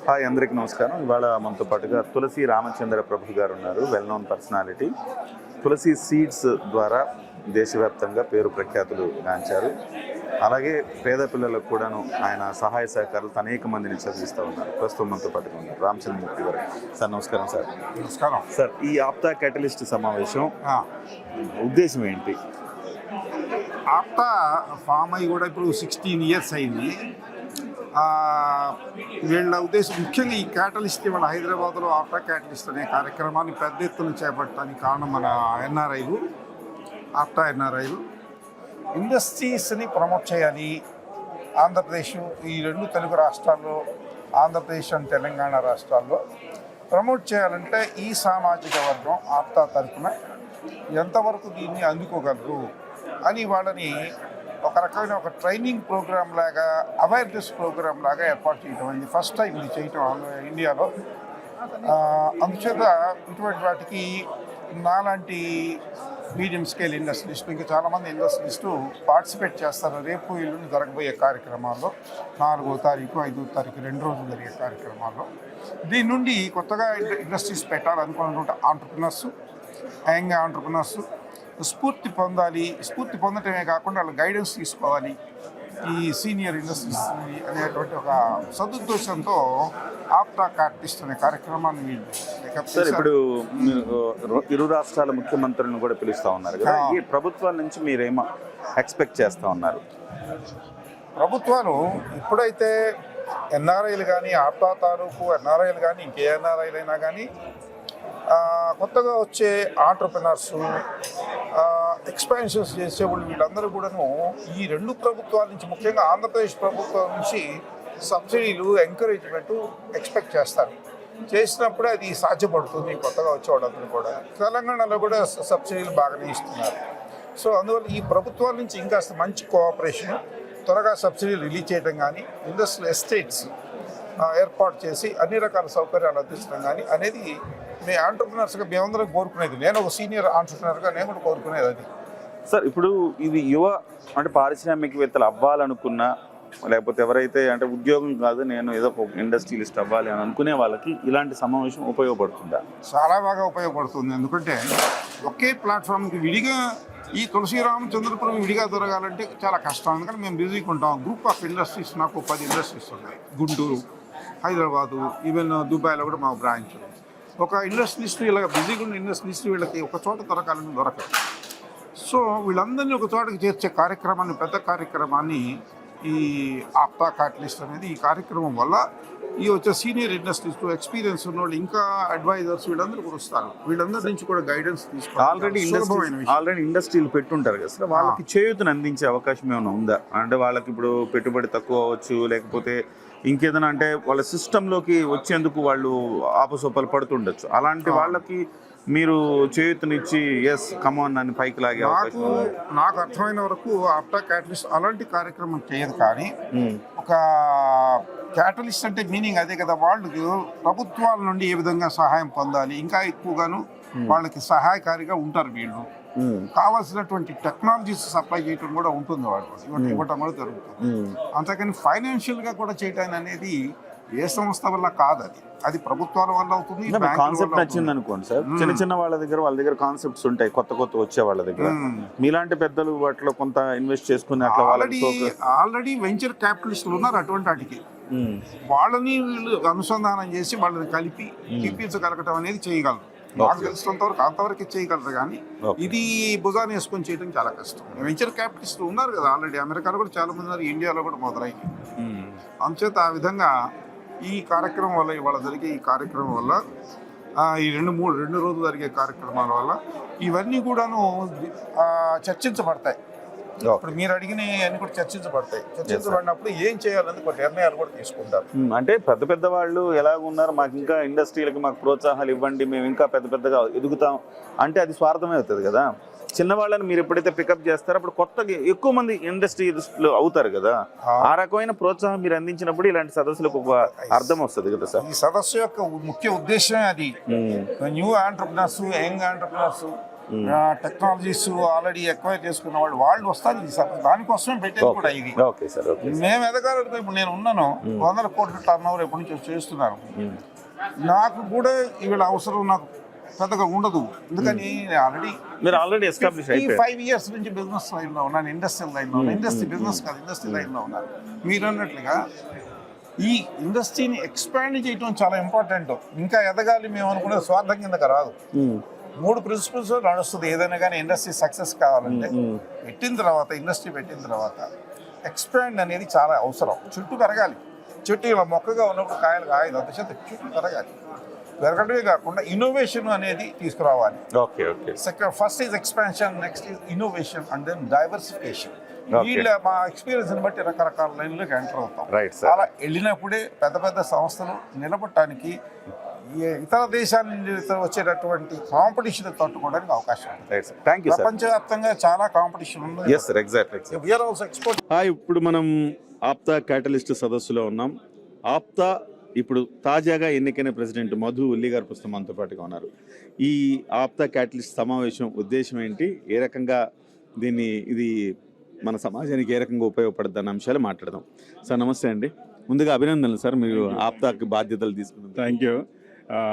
Hi అందరికీ నమస్కారం. ఇవాళ మనతో పాటుగా తులసి రామచంద్ర ప్రభు గారు ఉన్నారు. Well known personality. Tulsi seeds ద్వారా దేశవ్యాప్తంగా పేరు ప్రఖ్యాతులు గాంచారు. అలాగే పేద పిల్లలకు కూడాను ఆయన సహాయ సహకారాలతో అనేక మందిని చదివిస్తూ ఉన్నారు. ప్రస్తుతం మనతో పాటుగా ఉన్నారు రామచంద్రమూర్తి గారు. సార్ నమస్కారం. సార్ నమస్కారం సార్. ఈ ఆప్తా క్యాటలిస్ట్ సమావేశం ఉద్దేశం ఏంటి? ఆప్టా ఫామ్ అయ్యి కూడా ఇప్పుడు 16 years అయింది. వీళ్ళ ఉద్దేశం ముఖ్యంగా ఈ క్యాటలిస్ట్ ఇవాళ హైదరాబాద్లో ఆప్టా క్యాటలిస్ట్ అనే కార్యక్రమాన్ని పెద్ద ఎత్తున చేపట్టడానికి కారణం మన ఎన్ఆర్ఐలు, ఆప్టా ఎన్ఆర్ఐలు. ఇండస్ట్రీస్ని ప్రమోట్ చేయాలి. ఆంధ్రప్రదేశ్, ఈ రెండు తెలుగు రాష్ట్రాల్లో, ఆంధ్రప్రదేశ్ అండ్ తెలంగాణ రాష్ట్రాల్లో ప్రమోట్ చేయాలంటే ఈ సామాజిక వర్గం ఆప్టా తరఫున ఎంతవరకు దీన్ని అందుకోగలరు అని వాళ్ళని ఒక రకమైన ఒక ట్రైనింగ్ ప్రోగ్రామ్ లాగా, అవేర్నెస్ ప్రోగ్రామ్ లాగా ఏర్పాటు చేయడం అయింది. ఫస్ట్ టైం ఇది చేయటం ఇండియాలో. అందుచేత ఇటువంటి వాటికి నాలాంటి మీడియం స్కేల్ ఇండస్ట్రియలిస్టు, ఇంకా చాలామంది ఇండస్ట్రియలిస్టు పార్టిసిపేట్ చేస్తారు. రేపు ఇల్లుని జరగబోయే కార్యక్రమాల్లో 4వ తారీఖు 5వ తారీఖు 2 రోజులు జరిగే కార్యక్రమాల్లో దీని నుండి కొత్తగా ఇండస్ట్రీస్ పెట్టాలనుకున్నటువంటి ఆంటర్ప్రినర్సు, యంగ్ ఆంటర్ప్రినర్సు స్ఫూర్తి పొందాలి. స్ఫూర్తి పొందటమే కాకుండా వాళ్ళ గైడెన్స్ తీసుకోవాలి ఈ సీనియర్ ఇండస్ట్రీస్ అనేటువంటి ఒక సదుద్దేశంతో ఆప్టా క్యాటలిస్ట్ అనే కార్యక్రమాన్ని సార్ ఇప్పుడు ఇరు రాష్ట్రాల ముఖ్యమంత్రులను కూడా పిలుస్తూ ఉన్నారు కదా, ఈ ప్రభుత్వాల నుంచి మీరేమో ఎక్స్పెక్ట్ చేస్తూ ఉన్నారు? ప్రభుత్వాలు ఇప్పుడైతే ఎన్ఆర్ఐలు కానీ, ఆప్టా తాలూకు ఎన్ఆర్ఐలు కానీ, ఇంకే ఎన్ఆర్ఐలు అయినా కానీ కొత్తగా వచ్చే ఆంటర్ప్రినర్స్, ఎక్స్పాన్షన్స్ చేసేవాళ్ళు వీళ్ళందరూ కూడాను ఈ రెండు ప్రభుత్వాల నుంచి, ముఖ్యంగా ఆంధ్రప్రదేశ్ ప్రభుత్వం నుంచి సబ్సిడీలు, ఎంకరేజ్మెంట్ ఎక్స్పెక్ట్ చేస్తారు. చేసినప్పుడే అది సాధ్యపడుతుంది కొత్తగా వచ్చేవాళ్ళందరూ కూడా. తెలంగాణలో కూడా సబ్సిడీలు బాగానే ఇస్తున్నారు. సో అందువల్ల ఈ ప్రభుత్వాల నుంచి ఇంకా మంచి కోఆపరేషన్, త్వరగా సబ్సిడీలు రిలీజ్ చేయడం కానీ, ఇండస్ట్రియల్ ఎస్టేట్స్ ఏర్పాటు చేసి అన్ని రకాల సౌకర్యాలు అందించడం కానీ అనేది మేము ఆంటర్ప్రినర్స్గా మేమందరం కోరుకునేది. నేను ఒక సీనియర్ ఆంటర్ప్రినర్గా నేను కూడా కోరుకునేది అది. సార్ ఇప్పుడు ఇది యువ అంటే పారిశ్రామికవేత్తలు అవ్వాలనుకున్నా, లేకపోతే ఎవరైతే అంటే ఉద్యోగం కాదు నేను ఏదో ఒక ఇండస్ట్రియలిస్ట్ అవ్వాలి అని అనుకునే వాళ్ళకి ఇలాంటి సమావేశం ఉపయోగపడుతుందా? చాలా బాగా ఉపయోగపడుతుంది. ఎందుకంటే ఒకే ప్లాట్ఫామ్కి విడిగా ఈ తులసి రామచంద్రపురం విడిగా దొరకాలంటే చాలా కష్టం. ఎందుకంటే మేము బిజీగా ఉంటాం. గ్రూప్ ఆఫ్ ఇండస్ట్రీస్, నాకు 10 ఇండస్ట్రీస్ ఉన్నాయి. గుంటూరు, హైదరాబాదు, ఈవెన్ దుబాయ్లో కూడా మా బ్రాంచ్. ఒక ఇండస్ట్రియలిస్ట్ ఇలా బిజీగా ఉన్న ఇండస్ట్రియలిస్ట్ వీళ్ళకి ఒక చోట దొరకాలని దొరకదు. సో వీళ్ళందరినీ ఒక చోటకి చేర్చే కార్యక్రమాన్ని, పెద్ద కార్యక్రమాన్ని ఈ ఆప్టా క్యాటలిస్ట్ అనేది, ఈ కార్యక్రమం వల్ల ఈ వచ్చే సీనియర్ ఇండస్ట్రీస్లో ఎక్స్పీరియన్స్ ఉన్న వాళ్ళు, ఇంకా అడ్వైజర్స్ వీళ్ళందరూ కూడా వస్తారు. వీళ్ళందరి నుంచి కూడా గైడెన్స్ తీసుకోవాలి. ఆల్రెడీ ఇండస్ట్రీలు పెట్టుంటారు కదా సార్, వాళ్ళకి చేయూతను అందించే అవకాశం ఏమైనా ఉందా? అంటే వాళ్ళకి ఇప్పుడు పెట్టుబడి తక్కువ అవ్వచ్చు, లేకపోతే ఇంకేదైనా అంటే వాళ్ళ సిస్టంలోకి వచ్చేందుకు వాళ్ళు ఆపసోపాలు పడుతుండొచ్చు. అలాంటి వాళ్ళకి మీరు చేయూతనిచ్చి ఎస్ కమాన్ అని పైకి లాగే అవకాశం? నాకు అర్థమైన వరకు ఆప్టా క్యాటలిస్ట్ అలాంటి కార్యక్రమం చేయదు. కానీ ఒక క్యాటలిస్ట్ అంటే మీనింగ్ అదే కదా, వాళ్ళకి ప్రభుత్వాల నుండి ఏ విధంగా సహాయం పొందాలి, ఇంకా ఎక్కువగాను వాళ్ళకి సహాయకారిగా ఉంటారు. వీళ్ళు కావాల్సినటువంటి టెక్నాలజీస్ సప్లై చేయడం కూడా ఉంటుంది, వాళ్ళు ఇవ్వటం కూడా జరుగుతుంది. అంతేకాని ఫైనాన్షియల్గా కూడా చేయటం అనేది ఏ సంస్థ వల్ల కాదు, అది ప్రభుత్వాల వల్ల అవుతుంది. కాన్సెప్ట్ నచ్చింది అనుకోండి సార్, చిన్న వాళ్ళ దగ్గర కాన్సెప్ట్స్ ఉంటాయి, కొత్త వచ్చే వాళ్ళ దగ్గర. మీలాంటి పెద్దలు వాటిలో కొంత ఇన్వెస్ట్ చేసుకుని అట్లా ఆల్రెడీ వెంచర్ క్యాపిటలిస్టులు ఉన్నారు. అటువంటి వాటికి వాళ్ళని వీళ్ళు అనుసంధానం చేసి వాళ్ళని కలిపి చూపించగలగటం అనేది చేయగలరు. నాకు తెలిసినంత వరకు అంతవరకు చేయగలరు. కానీ ఇది భుజాన్ని వేసుకొని చేయడం చాలా కష్టం. వెంచర్ క్యాపిటలిస్టులు ఉన్నారు కదా ఆల్రెడీ, అమెరికాలో కూడా చాలా మంది ఉన్నారు, ఇండియాలో కూడా మొదలైంది. అంచేత ఆ విధంగా ఈ కార్యక్రమం వల్ల, ఇవాళ జరిగే ఈ కార్యక్రమం వల్ల, ఈ 2 రోజులు జరిగే కార్యక్రమాల వల్ల ఇవన్నీ కూడాను చర్చించబడతాయి. ఇప్పుడు మీరు అడిగిన అన్ని కూడా చర్చించబడతాయి. చర్చించబడినప్పుడు ఏం చేయాలని కొన్ని నిర్ణయాలు కూడా తీసుకుంటారు. అంటే పెద్ద వాళ్ళు ఎలాగ ఉన్నారు, మాకు ఇంకా ఇండస్ట్రీలకి మాకు ప్రోత్సాహాలు ఇవ్వండి, మేము ఇంకా పెద్దగా ఎదుగుతాం అంటే అది స్వార్థమే అవుతుంది కదా. చిన్నవాళ్ళని మీరు ఎప్పుడైతే పికప్ చేస్తారో అప్పుడు కొత్తగా ఎక్కువ మంది ఇండస్ట్రీలో అవుతారు కదా. ఆ రకమైన ప్రోత్సాహం మీరు అందించినప్పుడు ఇలాంటి సదస్సులకు ఒక అర్థం వస్తుంది కదా సార్. ఈ సదస్సు యొక్క ముఖ్య ఉద్దేశమే అది. New entrepreneurs, young entrepreneurs technologies already acquire చేసుకున్న వాళ్ళు వస్తారు ఈ సభ. దానికోసమే పెట్టేది కూడా ఇది. Okay sir, okay. మేము ఎదగాలంటే ఇప్పుడు నేను ఉన్నాను, 100 కోట్ల టర్న్ ఓవర్ ఎప్పటి నుంచి చేస్తున్నాను. నాకు కూడా వీళ్ళ అవసరం నాకు పెద్దగా ఉండదు. ఎందుకని ఆల్రెడీ మీరు ఆల్రెడీ ఎస్టాబ్లిష్ 5 ఇయర్స్ నుంచి బిజినెస్ లైన్లో ఉన్నాను, ఇండస్ట్రియల్ లైన్లో ఉన్నాను. ఇండస్ట్రీ బిజినెస్ కాదు, ఇండస్ట్రీ లైన్లో ఉన్నాను. మీరు అన్నట్లుగా ఈ ఇండస్ట్రీని ఎక్స్పాండ్ చేయడం చాలా ఇంపార్టెంట్. ఇంకా ఎదగాలి మేము అనుకునే స్వార్థం కిందకి రాదు. 3 ప్రిన్సిపల్స్ నడుస్తుంది ఏదైనా కానీ ఇండస్ట్రీ సక్సెస్ కావాలంటే. ఇండస్ట్రీ పెట్టిన తర్వాత ఎక్స్పాండ్ అనేది చాలా అవసరం. చుట్టూ పెరగాలి. చెట్టు ఇలా మొక్కగా ఉన్నప్పుడు కాయలు కాయదు, అంత చేత చుట్టూ పెరగాలి. పెరగడమే కాకుండా ఇన్నోవేషన్ అనేది తీసుకురావాలి. Okay, okay. First is expansion, next is innovation and then diversification. వీళ్ళ మా ఎక్స్పీరియన్స్ బట్టి రకరకాల లైన్లోకి ఎంటర్ అవుతాం. అలా వెళ్ళినప్పుడే పెద్ద పెద్ద సంస్థలు నిలబడటానికి ఇతర దేశాల నుంచి వచ్చేటటువంటి కాంపిటీషన్ తట్టుకోవడానికి అవకాశం ఉంది. ప్రపంచవ్యాప్తంగా చాలా కాంపిటీషన్ ఉంది. ఇప్పుడు మనం ఆప్తా క్యాటలిస్ట్ సదస్సులో ఉన్నాం. ఆప్తా ఇప్పుడు తాజాగా ఎన్నికైన ప్రెసిడెంట్ మధు ఉల్లి గారు ప్రస్తుతం మనతో పాటుగా ఉన్నారు. ఈ ఆప్తా క్యాటలిస్ట్ సమావేశం ఉద్దేశం ఏంటి, ఏ రకంగా ఇది మన సమాజానికి ఏ రకంగా ఉపయోగపడుతుంది అన్న అంశాలు మాట్లాడదాం. సార్ నమస్తే అండి. ముందుగా అభినందనలు సార్, మీరు ఆప్తాకి బాధ్యతలు తీసుకున్నారు. Thank you.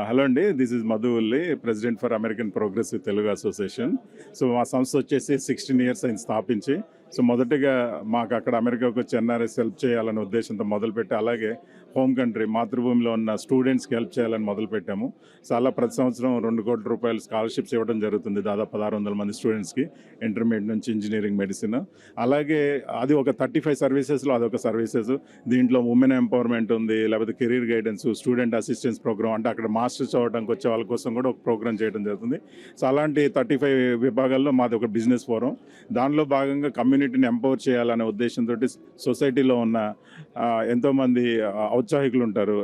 హలో అండి, దిస్ ఇస్ మధు ఉల్లి, president for American progressive Telugu association. So మా సంస్థ వచ్చేసి 16 ఇయర్స్ అయింది స్థాపించి. సో మొదటిగా మాకు అక్కడ అమెరికాకు వచ్చి ఎన్ఆర్ఎస్ హెల్ప్ చేయాలనే ఉద్దేశంతో మొదలుపెట్టి, అలాగే హోమ్ కంట్రీ మాతృభూమిలో ఉన్న స్టూడెంట్స్కి హెల్ప్ చేయాలని మొదలుపెట్టాము. సో అలా ప్రతి సంవత్సరం 2 కోట్ల రూపాయలు స్కాలర్షిప్స్ ఇవ్వడం జరుగుతుంది దాదాపు 1600 మంది స్టూడెంట్స్కి, ఇంటర్మీడియట్ నుంచి ఇంజనీరింగ్, మెడిసిన్. అలాగే అది ఒక 35 సర్వీసెస్లో అదొక సర్వీసెస్. దీంట్లో ఉమెన్ ఎంపవర్మెంట్ ఉంది, లేకపోతే career guidance, student assistance programme, అంటే అక్కడ మాస్టర్స్ అవ్వడానికి వచ్చే వాళ్ళ కోసం కూడా ఒక ప్రోగ్రామ్ చేయడం జరుగుతుంది. సో అలాంటి 35 విభాగాల్లో మాది ఒక బిజినెస్ ఫోరం. దానిలో భాగంగా కమ్యూనిటీని ఎంపవర్ చేయాలనే ఉద్దేశంతో సొసైటీలో ఉన్న ఎంతోమంది ఔత్సాహికులు ఉంటారు,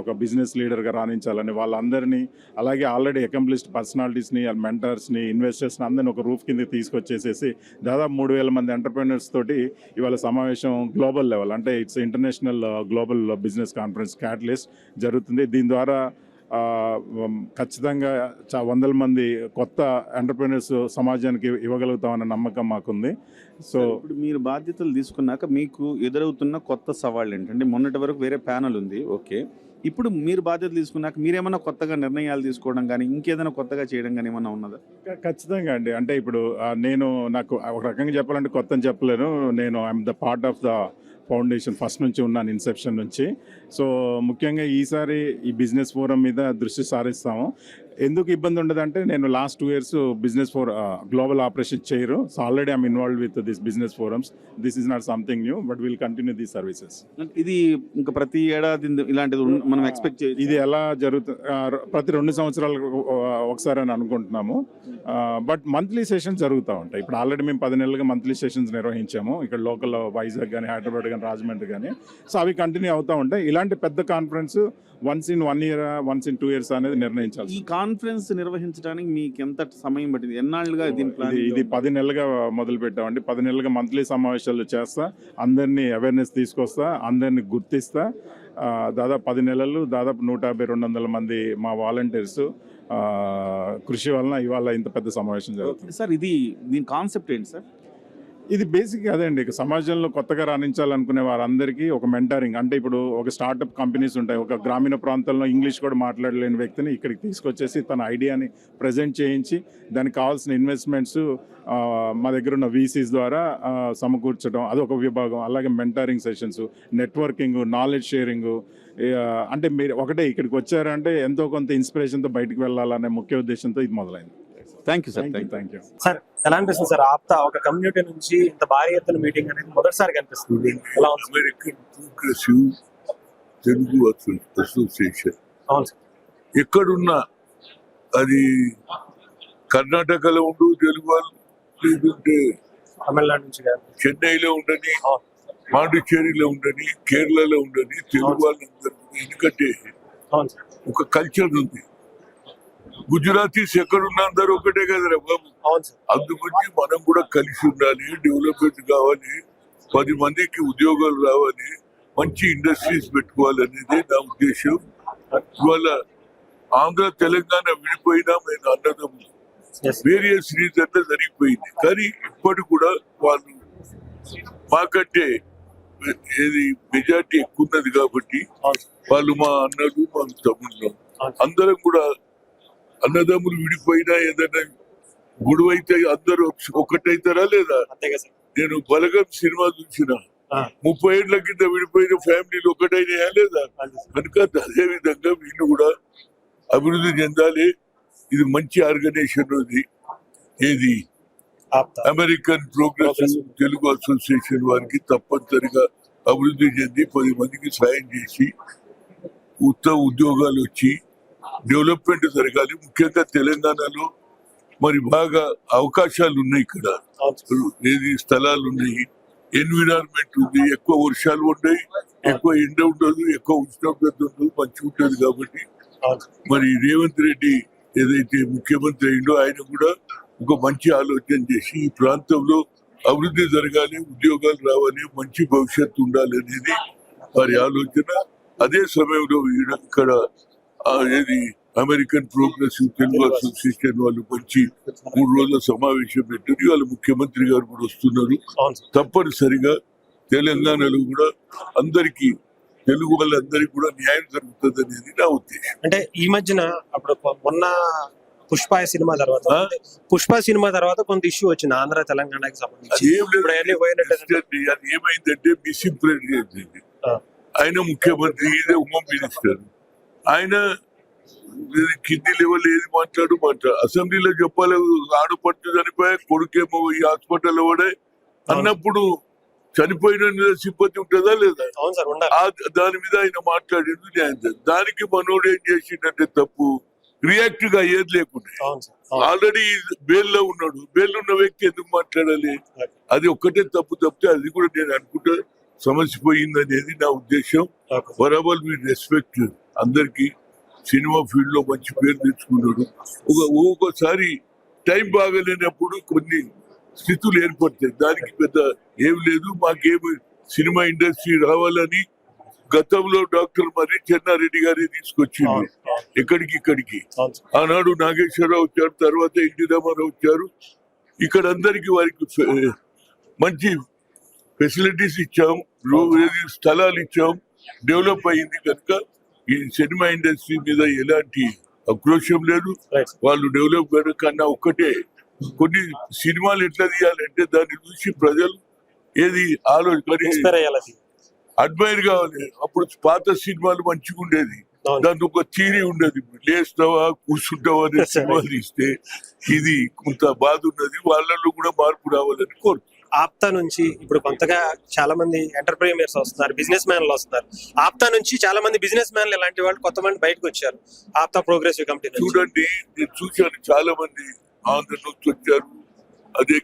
ఒక బిజినెస్ లీడర్గా రాణించాలని వాళ్ళందరినీ, అలాగే ఆల్రెడీ అకంప్లిష్డ్ పర్సనాలిటీస్ని, మెంటర్స్ని, ఇన్వెస్టర్స్ని అందరినీ ఒక రూఫ్ కింద తీసుకొచ్చేసేసి దాదాపు 3000 మంది ఎంటర్ప్రెన్యూర్స్ తోటి ఇవాళ సమావేశం గ్లోబల్ లెవెల్, అంటే it's international global business conference catalyst జరుగుతుంది. దీని ద్వారా ఖచ్చితంగా 100 మంది కొత్త ఎంటర్ప్రెన్యూర్స్ సమాజానికి ఇవ్వగలుగుతామన్న నమ్మకం మాకుంది. సో ఇప్పుడు మీరు బాధ్యతలు తీసుకున్నాక మీకు ఎదురవుతున్న కొత్త సవాళ్ళు ఏంటంటే, మొన్నటి వరకు వేరే ప్యానల్ ఉంది, ఓకే. ఇప్పుడు మీరు బాధ్యతలు తీసుకున్నాక మీరేమన్నా కొత్తగా నిర్ణయాలు తీసుకోవడం కానీ ఇంకేదైనా కొత్తగా చేయడం కానీ ఏమన్నా ఉన్నదా? ఖచ్చితంగా అండి. అంటే ఇప్పుడు నాకు ఒక రకంగా చెప్పాలంటే కొత్త అని చెప్పలేను. నేను I'm the part of the foundation first నుంచి ఉన్నాను, ఇన్సెప్షన్ నుంచి. సో ముఖ్యంగా ఈసారి ఈ బిజినెస్ ఫోరం మీద దృష్టి సారిస్తాము. ఎందుకు ఇబ్బంది ఉండదంటే, నేను last 2 years business for global operation చేయరు. So already I'm involve with this business forums. This is not something new, but will continue these services. ఇది ఇంకా ప్రతి ఏడాది ఇలాంటిది మనం ఎక్స్పెక్ట్ చేయాలి. ఇది ఎలా జరుగుతుంది, ప్రతి 2 సంవత్సరాలకు ఒకసారి అని అనుకుంటున్నాము. బట్ మంత్లీ సెషన్స్ జరుగుతూ ఉంటాయి. ఇప్పుడు ఆల్రెడీ మేము 10 నెలలుగా మంత్లీ సెషన్స్ నిర్వహించాము ఇక్కడ లోకల్, వైజాగ్ కానీ, హైదరాబాద్ కానీ, రాజమండ్రి కానీ. సో అవి కంటిన్యూ అవుతూ ఉంటాయి. ఇలాంటి పెద్ద conference once in 1 year, once in 2 years అనేది నిర్ణయించాలి. ఈ కాన్ఫరెన్స్ నిర్వహించడానికి మీకు ఎంత సమయం పట్టింది, ఎన్నాళ్ళుగా ఇది 10 నెలలుగా మొదలు పెట్టామండి. 10 నెలలుగా మంత్లీ సమావేశాలు చేస్తా, అందరినీ అవేర్నెస్ తీసుకొస్తా, అందరినీ గుర్తిస్తా. దాదాపు 10 నెలలు దాదాపు 150-200 మంది మా వాలంటీర్స్ కృషి వలన ఇవాళ ఇంత పెద్ద సమావేశం జరుగుతుంది. సార్ దీని కాన్సెప్ట్ ఏంటి సార్? ఇది బేసిక్గా అదే అండి. సమాజంలో కొత్తగా రాణించాలనుకునే వారందరికీ ఒక మెంటరింగ్, అంటే ఇప్పుడు ఒక స్టార్టప్ కంపెనీస్ ఉంటాయి, ఒక గ్రామీణ ప్రాంతంలో ఇంగ్లీష్ కూడా మాట్లాడలేని వ్యక్తిని ఇక్కడికి తీసుకొచ్చేసి తన ఐడియాని ప్రజెంట్ చేయించి దానికి కావాల్సిన ఇన్వెస్ట్మెంట్స్ మా దగ్గర ఉన్న వీసీస్ ద్వారా సమకూర్చడం, అదొక విభాగం. అలాగే mentoring sessions, networking, knowledge sharing. అంటే మీరు ఒకటే ఇక్కడికి వచ్చారంటే ఎంతో కొంత ఇన్స్పిరేషన్తో బయటకు వెళ్ళాలనే ముఖ్య ఉద్దేశంతో ఇది మొదలైంది. Thank you sir. Thank you sir. ఎలా అనిపిస్తుంది సార్ ఆప్తా ఒక కమ్యూనిటీ నుంచి ఇంత భారీ ఎత్తున మీటింగ్ అనేది మొదటిసారి కనిపిస్తుంది? ఎలా ఉంది? అమెరికన్ ప్రోగ్రెసివ్ తెలుగు అసోసియేషన్ అవును సార్. ఎక్కడున్నా, అది కర్ణాటకలో ఉండు తెలుగు వాళ్ళు, లేదంటే తమిళనాడు నుంచి కానీ, చెన్నైలో ఉండని, పాండిచ్చేరిలో ఉండని, కేరళలో ఉండని తెలుగు వాళ్ళందరూ. ఎందుకంటే అవును సార్. ఒక కల్చర్ ఉంది. గుజరాతీస్ ఎక్కడున్నా అందరూ ఒకటే కదరా బాబు. అవును సార్. అందుగురించి మనం కూడా కలిసి ఉండాలి, డెవలప్మెంట్ కావాలి, 10 మందికి ఉద్యోగాలు రావాలి, మంచి ఇండస్ట్రీస్ పెట్టుకోవాలనేది నా ఉద్దేశం. ఇవాళ ఆంధ్ర తెలంగాణ విడిపోయినా మేము అన్నదమ్ములు. Yes. వేరియస్ రీజన్లో జరిగిపోయింది. కానీ ఇప్పటి కూడా వాళ్ళు మాకంటే ఏది మెజార్టీ ఎక్కువ ఉన్నది కాబట్టి వాళ్ళు మా అన్నలు మా తమ్ముళ్ళు అందరం కూడా అన్నదమ్ములు విడిపోయినా ఏదైనా గొడవ అయితే అందరూ ఒకటైతారా లేదా? అంతే కదా సార్. నేను బలగం సినిమా చూసిన 30 ఏళ్ల కింద విడిపోయిన ఫ్యామిలీలు ఒకటైనా లేదా? కనుక అదే విధంగా వీళ్ళు కూడా అభివృద్ధి చెందాలి. ఇది మంచి ఆర్గనైజేషన్ ఉంది. ఏది APTA American progressive Telugu association వారికి తప్పనిసరిగా అభివృద్ధి చెంది 10 మందికి సాయం చేసి ఉద్యోగాలు వచ్చి డెవలప్మెంట్ జరగాలి. ముఖ్యంగా తెలంగాణలో మరి బాగా అవకాశాలు ఉన్నాయి. ఇక్కడ ఏది స్థలాలు ఉన్నాయి, ఎన్విరాన్మెంట్ ఉంది, ఎక్కువ వర్షాలు ఉన్నాయి, ఎక్కువ ఎండ ఉండదు, ఎక్కువ ఉష్ణోగ్రత ఉండదు, మంచిగా ఉంటుంది. కాబట్టి మరి రేవంత్ రెడ్డి ఏదైతే ముఖ్యమంత్రి అయిందో ఆయన కూడా ఒక మంచి ఆలోచన చేసి ఈ ప్రాంతంలో అభివృద్ధి జరగాలి, ఉద్యోగాలు రావాలి, మంచి భవిష్యత్తు ఉండాలి అనేది వారి ఆలోచన. అదే సమయంలో ఇక్కడ ఏది అమెరికన్ ప్రోగ్రెసివ్ తెలుగు అసోసియేషన్ వాళ్ళు మంచి 3 రోజుల సమావేశం పెట్టారు. వాళ్ళ ముఖ్యమంత్రి గారు కూడా వస్తున్నారు. తప్పనిసరిగా తెలంగాణలో కూడా అందరికీ తెలుగు వాళ్ళందరికీ కూడా న్యాయం జరుగుతుంది అనేది నా ఉద్దేశం. అంటే ఈ మధ్యన అప్పుడు మొన్న పుష్ప సినిమా తర్వాత కొంత ఇష్యూ వచ్చింది ఆంధ్ర తెలంగాణకి సంబంధించి. అది ఏం లేదు, అది ఏమైందంటే మిస్ఇంప్రెంట్ చేసింది. ఆయన ముఖ్యమంత్రి, ఇదే హోమ్ మినిస్టర్, ఆయన కింది లెవెల్ ఏది మాట్లాడు అసెంబ్లీలో చెప్పాలి. ఆడపడుతు చనిపోయా, కొడుకేమో ఈ హాస్పిటల్ పడే అన్నప్పుడు చనిపోయిన సింపతి ఉంటుందా లేదా? దాని మీద ఆయన మాట్లాడేది న్యాయం. దానికి మనోడు ఏం చేసిందంటే తప్పు రియాక్ట్ గా అయ్యేది లేకుండా ఆల్రెడీ బెయిల్లో ఉన్నాడు. బెయిల్ ఉన్న వ్యక్తి ఎందుకు మాట్లాడాలి? అది ఒక్కటే తప్పు తప్పితే అది కూడా నేను అనుకుంటా సమస్య పోయింది అనేది నా ఉద్దేశం. బరాబర్ మీ రెస్పెక్ట్ అందరికి సినిమా ఫీల్డ్ లో మంచి పేరు తెచ్చుకున్నాడు. ఒక్కొక్కసారి టైం బాగాలేనప్పుడు కొన్ని స్థితులు ఏర్పడతాయి. దానికి పెద్ద ఏం లేదు. మాకేమి సినిమా ఇండస్ట్రీ రావాలని గతంలో డాక్టర్ మర్రి చెన్నారెడ్డి గారే తీసుకొచ్చింది ఇక్కడికి. ఆనాడు నాగేశ్వరరావు వచ్చారు, తర్వాత ఎన్టీ రామారావు వచ్చారు. ఇక్కడ అందరికి వారికి మంచి ఫెసిలిటీస్ ఇచ్చాం, స్థలాలు ఇచ్చాం, డెవలప్ అయింది. కనుక ఈ సినిమా ఇండస్ట్రీ మీద ఎలాంటి ఆక్రోశం లేదు. వాళ్ళు డెవలప్ కన్నా ఒక్కటే కొన్ని సినిమాలు ఎట్లా తీయాలంటే దాన్ని చూసి ప్రజలు ఏది ఆలోచన అడ్మైర్ కావాలి. అప్పుడు పాత సినిమాలు మంచిగా ఉండేది, దానికి ఒక థీరీ ఉండేది. లేస్తావా కూర్చుంటావా అనే సినిమా తీస్తే ఇది కొంత బాధ ఉన్నది. వాళ్ళలో కూడా మార్పు రావాలని కోరుతున్నాను. ఆప్తా నుంచి ఇప్పుడు కొంతగా చాలా మంది ఎంటర్ప్రీనియర్స్ వస్తున్నారు, బిజినెస్ మ్యాన్లు వస్తున్నారు. ఆప్తా నుంచి చాలా మంది బిజినెస్ మ్యాన్లు ఇలాంటి వాళ్ళు కొంత మంది బయటకు వచ్చారు ఆప్తా ప్రోగ్రెసివ్ కమిటీ. చూడండి, నేను చూశాను చాలా మంది ఆంధ్ర నుంచి వచ్చారు, అదే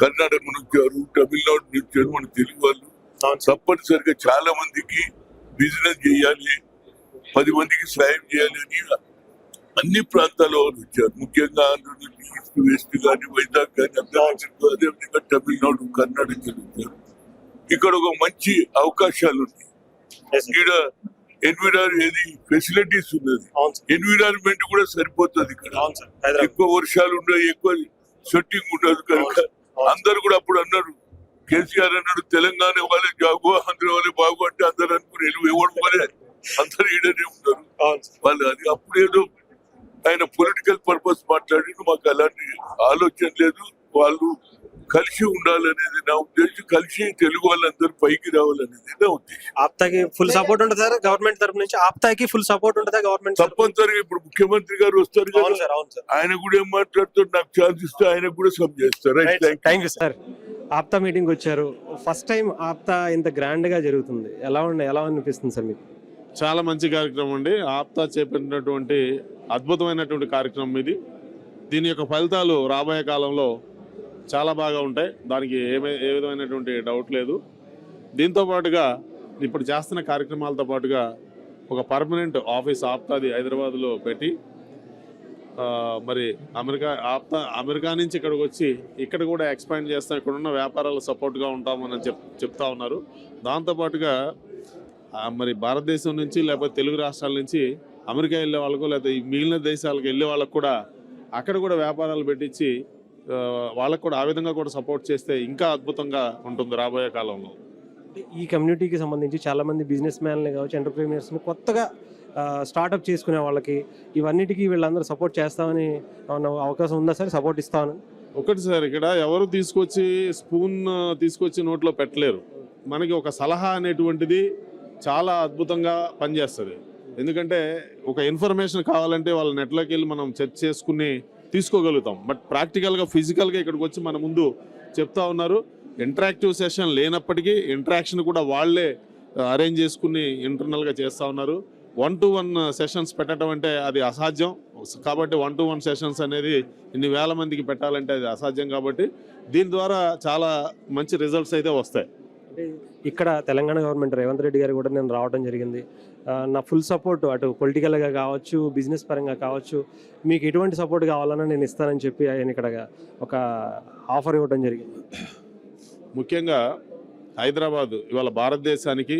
కర్ణాటక నుంచి వచ్చారు, తమిళనాడు నుంచి వచ్చారు. మన తెలుగు వాళ్ళు తప్పనిసరిగా చాలా మందికి బిజినెస్ చేయాలి, 10 మందికి సాయం చేయాలి అని అన్ని ప్రాంతాల్లో వచ్చారు. ముఖ్యంగా ఆంధ్ర నుంచి ఈస్ట్ వెస్ట్ కానీ వైజాగ్ కానీ అందరూ, అదేవిధంగా తమిళనాడు కర్ణాటక వచ్చారు. ఇక్కడ ఒక మంచి అవకాశాలు ఉన్నాయి. ఇక్కడ ఏది ఫెసిలిటీస్ ఉన్నది, ఎన్విరాన్మెంట్ కూడా సరిపోతుంది. ఇక్కడ ఎక్కువ వర్షాలు ఉన్నాయి, ఎక్కువ సెట్టింగ్ ఉండదు. కనుక అందరు కూడా అప్పుడు అన్నారు, కేసీఆర్ అన్నాడు తెలంగాణ వాళ్ళే జాగు, ఆంధ్ర వాళ్ళే బాగు అంటే అందరు అనుకుని ఎవరు పోలే, అందరు ఈడనే ఉంటారు వాళ్ళు. అది అప్పుడు ఏదో ఆయన పొలిటికల్ పర్పస్ మాట్లాడి మాకు అలాంటి ఆలోచన లేదు. వాళ్ళు కలిసి ఉండాలనేది నా ఉద్దేశం, కలిసి తెలుగు వాళ్ళందరూ పైకి రావాలనేది నా ఉద్దేశం. ఆప్తాకి ఫుల్ సపోర్ట్ ఉంటుందా గవర్నమెంట్ తరఫు నుంచి? ఆప్తాకి ఫుల్ సపోర్ట్ ఉంటుందా గవర్నమెంట్? తప్పనిసరిగా ఇప్పుడు ముఖ్యమంత్రి గారు వస్తారు కదా, ఆయన కూడా ఏం మాట్లాడుతారు, నాకు ఛాన్స్ ఇస్తే ఆయన కూడా సమ్ చేస్తారు. Thank you sir. APTA meeting వచ్చారు, ఫస్ట్ టైం ఆప్తా ఇంత గ్రాండ్ గా జరుగుతుంది. ఎలా అనిపిస్తుంది సార్ మీకు? చాలా మంచి కార్యక్రమం అండి. ఆప్తా చేపట్టినటువంటి అద్భుతమైనటువంటి కార్యక్రమం ఇది. దీని యొక్క ఫలితాలు రాబోయే కాలంలో చాలా బాగా ఉంటాయి, దానికి ఏ విధమైనటువంటి డౌట్ లేదు. దీంతో పాటుగా ఇప్పుడు చేస్తున్న కార్యక్రమాలతో పాటుగా ఒక పర్మనెంట్ ఆఫీస్ ఆప్తాది హైదరాబాద్లో పెట్టి మరి అమెరికా నుంచి ఇక్కడికి వచ్చి ఇక్కడ కూడా ఎక్స్పాండ్ చేస్తాం, ఇక్కడ ఉన్న వ్యాపారాలు సపోర్ట్గా ఉంటామని చెప్తా ఉన్నారు. దాంతోపాటుగా మరి భారతదేశం నుంచి లేకపోతే తెలుగు రాష్ట్రాల నుంచి అమెరికా వెళ్ళే వాళ్ళకు లేకపోతే ఈ మిగిలిన దేశాలకు వెళ్ళే వాళ్ళకు కూడా అక్కడ కూడా వ్యాపారాలు పెట్టించి వాళ్ళకు కూడా ఆ విధంగా కూడా సపోర్ట్ చేస్తే ఇంకా అద్భుతంగా ఉంటుంది రాబోయే కాలంలో. ఈ కమ్యూనిటీకి సంబంధించి చాలా మంది బిజినెస్ మ్యాన్లు కావచ్చు, ఎంటర్ప్రీనియర్స్ని కొత్తగా స్టార్ట్అప్ చేసుకునే వాళ్ళకి ఇవన్నిటికీ వీళ్ళందరూ సపోర్ట్ చేస్తామని ఏమన్నా అవకాశం ఉందా సార్? సపోర్ట్ ఇస్తామని? ఒకటి సార్, ఇక్కడ ఎవరు స్పూన్ తీసుకొచ్చి నోట్లో పెట్టలేరు. మనకి ఒక సలహా అనేటువంటిది చాలా అద్భుతంగా పనిచేస్తుంది. ఎందుకంటే ఒక ఇన్ఫర్మేషన్ కావాలంటే వాళ్ళ నెట్లోకి వెళ్ళి మనం సెర్చ్ చేసుకుని తీసుకోగలుగుతాం. బట్ ప్రాక్టికల్గా ఫిజికల్గా ఇక్కడికి వచ్చి మన ముందు చెప్తా ఉన్నారు. ఇంటరాక్టివ్ సెషన్ లేనప్పటికీ ఇంటరాక్షన్ కూడా వాళ్ళే అరేంజ్ చేసుకుని ఇంటర్నల్గా చేస్తూ ఉన్నారు. 1-to-1 సెషన్స్ పెట్టడం అంటే అది అసాధ్యం. కాబట్టి 1-to-1 సెషన్స్ అనేది ఇన్ని వేల మందికి పెట్టాలంటే అది అసాధ్యం. కాబట్టి దీని ద్వారా చాలా మంచి రిజల్ట్స్ అయితే వస్తాయి. ఇక్కడ తెలంగాణ గవర్నమెంట్ రేవంత్ రెడ్డి గారు కూడా నేను రావడం జరిగింది. నా ఫుల్ సపోర్ట్ అటు పొలిటికల్గా కావచ్చు, బిజినెస్ పరంగా కావచ్చు, మీకు ఎటువంటి సపోర్ట్ కావాలన్నా నేను ఇస్తానని చెప్పి ఆయన ఇక్కడ ఒక ఆఫర్ ఇవ్వడం జరిగింది. ముఖ్యంగా హైదరాబాద్ ఇవాళ భారతదేశానికి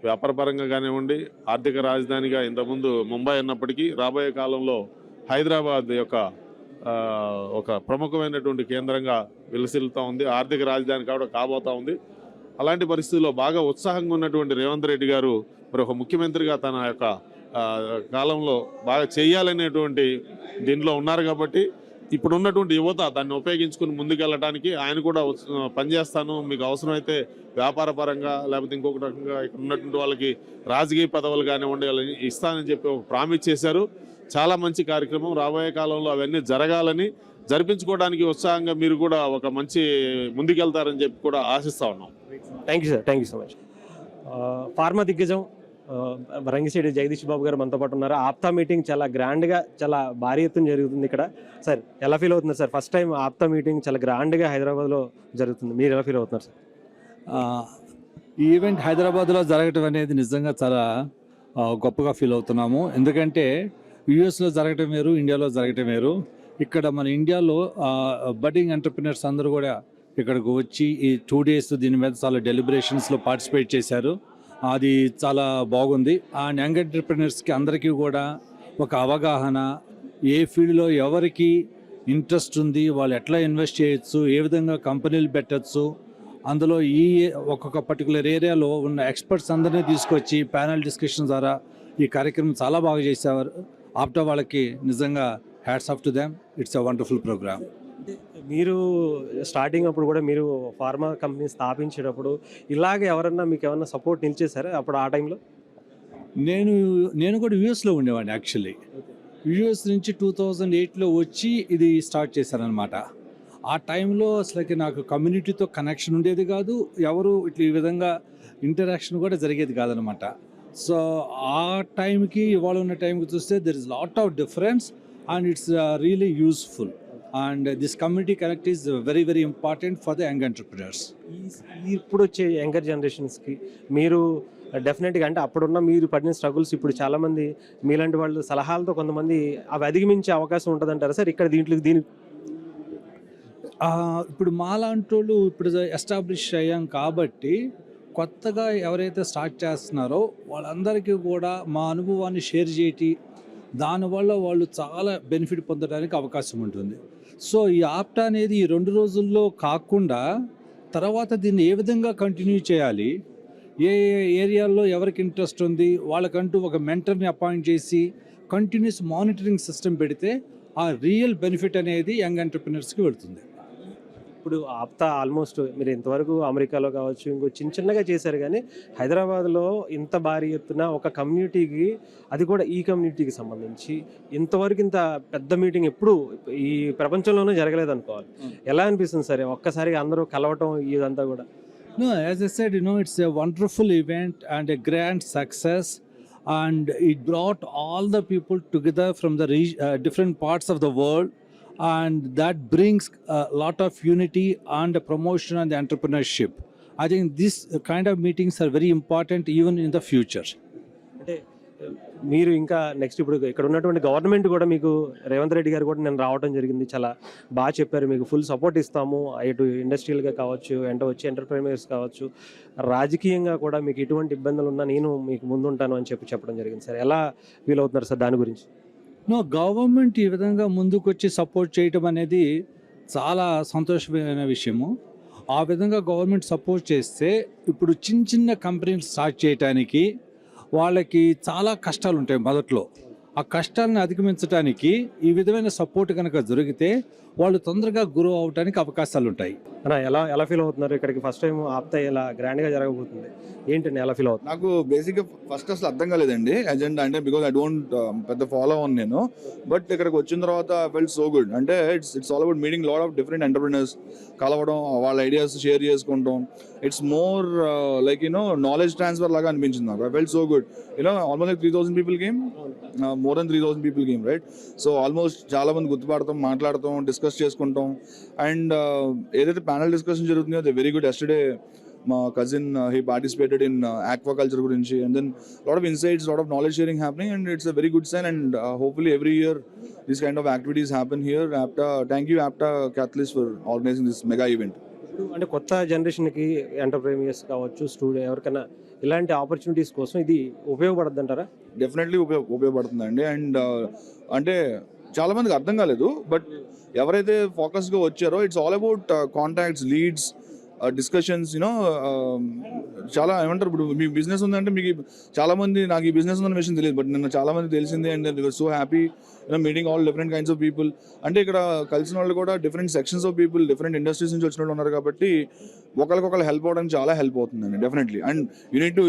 వ్యాపారపరంగా కానివ్వండి, ఆర్థిక రాజధానిగా ఇంతకుముందు ముంబై అన్నప్పటికీ రాబోయే కాలంలో హైదరాబాద్ యొక్క ఒక ప్రముఖమైనటువంటి కేంద్రంగా విలసిల్లుతూ ఉంది. ఆర్థిక రాజధాని కూడా కాబోతా ఉంది. అలాంటి పరిస్థితుల్లో బాగా ఉత్సాహంగా ఉన్నటువంటి రేవంత్ రెడ్డి గారు మరి ఒక ముఖ్యమంత్రిగా తన యొక్క కాలంలో బాగా చేయాలనేటువంటి దీనిలో ఉన్నారు. కాబట్టి ఇప్పుడు ఉన్నటువంటి యువత దాన్ని ఉపయోగించుకుని ముందుకెళ్ళడానికి ఆయన కూడా పనిచేస్తాను, మీకు అవసరమైతే వ్యాపార పరంగా లేకపోతే ఇంకొక రకంగా ఇక్కడ ఉన్నటువంటి వాళ్ళకి రాజకీయ పదవులు కానివ్వండి ఇస్తానని చెప్పి ఒక ప్రామిస్ చేశారు. చాలా మంచి కార్యక్రమం. రాబోయే కాలంలో అవన్నీ జరగాలని, జరిపించుకోవడానికి ఉత్సాహంగా మీరు కూడా ఒక మంచి ముందుకెళ్తారని చెప్పి కూడా ఆశిస్తా ఉన్నాం. Thank you sir, thank you so much. Pharma దిగ్గజం రంగిశెట్టి జగదీష్ బాబు గారు మనతో పాటు ఉన్నారు. ఆప్తా మీటింగ్ చాలా గ్రాండ్గా, చాలా భారీ ఎత్తున జరుగుతుంది ఇక్కడ. సార్ ఎలా ఫీల్ అవుతున్నారు sir? First time APTA meeting చాలా గ్రాండ్గా హైదరాబాద్లో జరుగుతుంది. మీరు ఎలా ఫీల్ అవుతున్నారు సార్? ఈ ఈవెంట్ హైదరాబాద్లో జరగటం అనేది నిజంగా చాలా గొప్పగా ఫీల్ అవుతున్నాము. ఎందుకంటే యూఎస్లో జరగటం వేరు, ఇండియాలో జరగటం వేరు. ఇక్కడ మన ఇండియాలో బడ్డింగ్ ఎంటర్ప్రినర్స్ అందరూ కూడా ఇక్కడికి వచ్చి ఈ 2 days దీని మీద చాలా డెలిబరేషన్స్లో పార్టిసిపేట్ చేశారు. అది చాలా బాగుంది. అండ్ యంగ్ ఎంటర్ప్రినర్స్కి అందరికీ కూడా ఒక అవగాహన, ఏ ఫీల్డ్లో ఎవరికి ఇంట్రెస్ట్ ఉంది, వాళ్ళు ఎట్లా ఇన్వెస్ట్ చేయొచ్చు, ఏ విధంగా కంపెనీలు పెట్టచ్చు, అందులో ఈ ఒక్కొక్క పర్టికులర్ ఏరియాలో ఉన్న ఎక్స్పర్ట్స్ అందరినీ తీసుకొచ్చి ప్యానల్ డిస్కషన్ ద్వారా ఈ కార్యక్రమం చాలా బాగా చేసేవారు. ఆప్టా వాళ్ళకి నిజంగా hats off to them. It's a wonderful programme. మీరు స్టార్టింగ్ అప్పుడు కూడా మీరు ఫార్మా కంపెనీ స్థాపించేటప్పుడు ఇలాగే ఎవరన్నా మీకు ఏమన్నా సపోర్ట్ నిలిచేశారా అప్పుడు ఆ టైంలో? నేను కూడా యూఎస్లో ఉండేవాడిని. యాక్చువల్లీ యూఎస్ నుంచి 2008లో వచ్చి ఇది స్టార్ట్ చేశారనమాట. ఆ టైంలో అసలుకి నాకు కమ్యూనిటీతో కనెక్షన్ ఉండేది కాదు, ఎవరు ఇట్లా ఈ విధంగా ఇంటరాక్షన్ కూడా జరిగేది కాదనమాట. సో ఆ టైంకి ఇవాళ ఉన్న టైంకి చూస్తే there is lot of difference and it's really useful. And this community connect is very, very important for the young entrepreneurs. ఇప్పుడు వచ్చే యంగర్ జనరేషన్స్కి మీరు డెఫినెట్గా, అంటే అప్పుడున్న మీరు పడిన స్ట్రగుల్స్ ఇప్పుడు చాలామంది మీలాంటి వాళ్ళు సలహాలతో కొంతమంది అవి అధిగమించే అవకాశం ఉంటుందంటారా సార్ ఇక్కడ దీని? ఇప్పుడు మాలాంటి వాళ్ళు ఇప్పుడు ఎస్టాబ్లిష్ అయ్యాం కాబట్టి కొత్తగా ఎవరైతే స్టార్ట్ చేస్తున్నారో వాళ్ళందరికీ కూడా మా అనుభవాన్ని షేర్ చేయటి, దానివల్ల వాళ్ళు చాలా బెనిఫిట్ పొందడానికి అవకాశం ఉంటుంది. సో ఈ ఆప్టా అనేది ఈ 2 రోజుల్లో కాకుండా తర్వాత దీన్ని ఏ విధంగా కంటిన్యూ చేయాలి, ఏ ఏరియాల్లో ఎవరికి ఇంట్రెస్ట్ ఉంది వాళ్ళకంటూ ఒక మెంటర్ని అపాయింట్ చేసి కంటిన్యూస్ మానిటరింగ్ సిస్టమ్ పెడితే ఆ రియల్ బెనిఫిట్ అనేది యంగ్ ఎంటర్ప్రినర్స్కి వెళుతుంది. ఇప్పుడు ఆప్తా ఆల్మోస్ట్ మీరు ఇంతవరకు అమెరికాలో కావచ్చు ఇంకో చిన్నగా చేశారు, కానీ హైదరాబాద్లో ఇంత భారీ ఎత్తున ఒక కమ్యూనిటీకి, అది కూడా ఈ కమ్యూనిటీకి సంబంధించి ఇంతవరకు ఇంత పెద్ద మీటింగ్ ఎప్పుడు ఈ ప్రపంచంలోనే జరగలేదు అనుకోవాలి. ఎలా అనిపిస్తుంది సరే ఒక్కసారిగా అందరూ కలవటం ఇదంతా కూడా? No, as I said, it's a wonderful event and a grand success, and it brought all the people together from the different parts of the world, and that brings a lot of unity and a promotion and the entrepreneurship. I think this kind of meetings are very important even in the future. అంటే మీరు ఇంకా next ఇప్పుడు ఇక్కడ ఉన్నటువంటి government కూడా మీకు రేవంత్ రెడ్డి గారు కూడా నేను రావడం జరిగింది, చాలా బాగా చెప్పారు, మీకు ఫుల్ సపోర్ట్ ఇస్తాము, ఇటు ఇండస్ట్రియల్గా కావచ్చు, వచ్చే ఎంటర్ప్రైనర్స్ కావచ్చు, రాజకీయంగా కూడా మీకు ఎటువంటి ఇబ్బందులు ఉన్నా నేను మీకు ముందుంటాను అని చెప్పడం జరిగింది సార్. ఎలా ఫీల్ అవుతున్నారు సార్ దాని గురించి? గవర్నమెంట్ ఈ విధంగా ముందుకొచ్చి సపోర్ట్ చేయటం అనేది చాలా సంతోషమైన విషయము. ఆ విధంగా గవర్నమెంట్ సపోర్ట్ చేస్తే ఇప్పుడు చిన్న చిన్న కంపెనీలు స్టార్ట్ చేయడానికి వాళ్ళకి చాలా కష్టాలు ఉంటాయి మొదట్లో. ఆ కష్టాలను అధిగమించడానికి ఈ విధమైన సపోర్ట్ కనుక దొరికితే వాళ్ళు తొందరగా గ్రో అవడానికి అవకాశాలు ఉంటాయి. అన్న ఎలా ఫీల్ అవుతున్నారు? ఇక్కడికి ఫస్ట్ టైం ఆప్తా ఇలా గ్రాండ్గా జరగబోతుంది, ఏంటండి ఎలా ఫీల్ అవుతుంది? నాకు బేసిక్గా ఫస్ట్ అసలు అర్థం కాలేదండి ఎజెండా అంటే, బికాజ్ ఐ డోంట్ పెద్ద ఫాలో అవ్వను నేను. బట్ ఇక్కడికి వచ్చిన తర్వాత ఐ ఫెల్ట్ సో గుడ్. అంటే it's all about meeting lot of different entrepreneurs, కలవడం, వాళ్ళ ఐడియాస్ షేర్ చేసుకుంటాం. It's more like knowledge transfer లాగా అనిపించింది నాకు. I felt so good. Almost like 3,000 people came, more than 3,000 people came, right? So almost చాలా మంది గుర్తుపడతాం, మాట్లాడతాం, డిస్కస్ చేసుకుంటాం. అండ్ ఏదైతే ప్యానల్ డిస్కషన్ జరుగుతుందో అది వెరీ గుడ్. ఎస్టర్డే మా cousin he participated in aquaculture గురించి, and then lot of insights, lot of knowledge sharing happening, and it's a very good sign. And hopefully every year this kind of activities happen here. Thank you APTA catalyst for organising this mega event. అంటే కొత్త జనరేషన్కి entrepreneurs కావచ్చు, student ఎవరికైనా ఇలాంటి opportunities కోసం ఇది ఉపయోగపడుతుంది అంటారా? డెఫినెట్లీ ఉపయోగపడుతుందండి. అండ్ అంటే చాలా మందికి అర్థం కాలేదు, బట్ ఎవరైతే ఫోకస్గా వచ్చారో it's all about contacts, leads, discussions. చాలా ఏమంటారు, ఇప్పుడు మీ బిజినెస్ ఉందంటే మీకు చాలా మంది నాకు ఈ బిజినెస్ ఉందన్న విషయం తెలియదు, బట్ నిన్న చాలా మంది తెలిసింది. And they were so happy meeting all different kinds of people. అంటే ఇక్కడ కలిసిన వాళ్ళు కూడా different sections of people, different industries నుంచి వచ్చిన వాళ్ళు ఉన్నారు కాబట్టి ఒకరికొకరు హెల్ప్ అవ్వడానికి చాలా హెల్ప్ అవుతుందండి డెఫినెట్లీ. అండ్ యూనిట్ టు